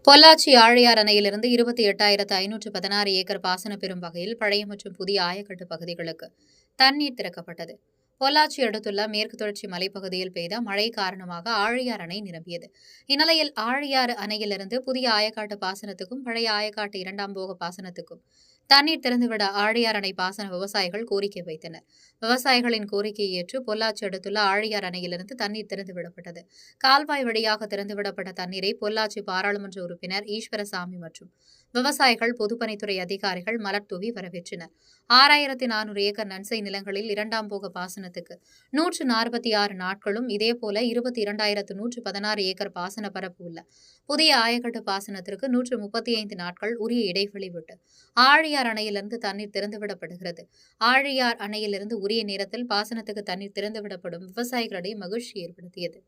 பொள்ளாச்சி ஆழியார் அணையிலிருந்து 28,516 ஏக்கர் பாசன பெறும் வகையில் பழைய மற்றும் புதிய ஆயக்கட்டு பகுதிகளுக்கு தண்ணீர் திறக்கப்பட்டது. பொள்ளாச்சி அடுத்துள்ள மேற்கு தொடர்ச்சி மலைப்பகுதியில் பெய்த மழை காரணமாக ஆழியார் அணை நிரம்பியது. இந்நிலையில் ஆழியாறு அணையிலிருந்து புதிய ஆயக்காட்டு பாசனத்துக்கும் பழைய ஆயக்காட்டு இரண்டாம் போக பாசனத்துக்கும் தண்ணீர் திறந்துவிட ஆழியார் அணை பாசன விவசாயிகள் கோரிக்கை வைத்தனர். விவசாயிகளின் கோரிக்கையை ஏற்று பொள்ளாச்சி அடுத்துள்ள ஆழியார் அணையிலிருந்து தண்ணீர் திறந்துவிடப்பட்டது. கால்வாய் வழியாக திறந்துவிடப்பட்ட தண்ணீரை பொள்ளாச்சி பாராளுமன்ற உறுப்பினர் ஈஸ்வரசாமி மற்றும் விவசாயிகள், பொதுப்பணித்துறை அதிகாரிகள் மலர் தூவி வரவேற்றனர். 6,400 ஏக்கர் நன்சை நிலங்களில் இரண்டாம் போக பாசனத்துக்கு 146 நாட்களும், இதேபோல 22,116 ஏக்கர் பாசன பரப்பு உள்ள புதிய ஆயக்கட்டு பாசனத்திற்கு 135 நாட்கள் உரிய இடைவெளி விட்டு ஆழியார் அணையிலிருந்து தண்ணீர் திறந்துவிடப்படுகிறது. ஆழியார் அணையிலிருந்து உரிய நேரத்தில் பாசனத்துக்கு தண்ணீர் திறந்துவிடப்படும் விவசாயிகளிடையே மகிழ்ச்சி ஏற்படுத்தியது.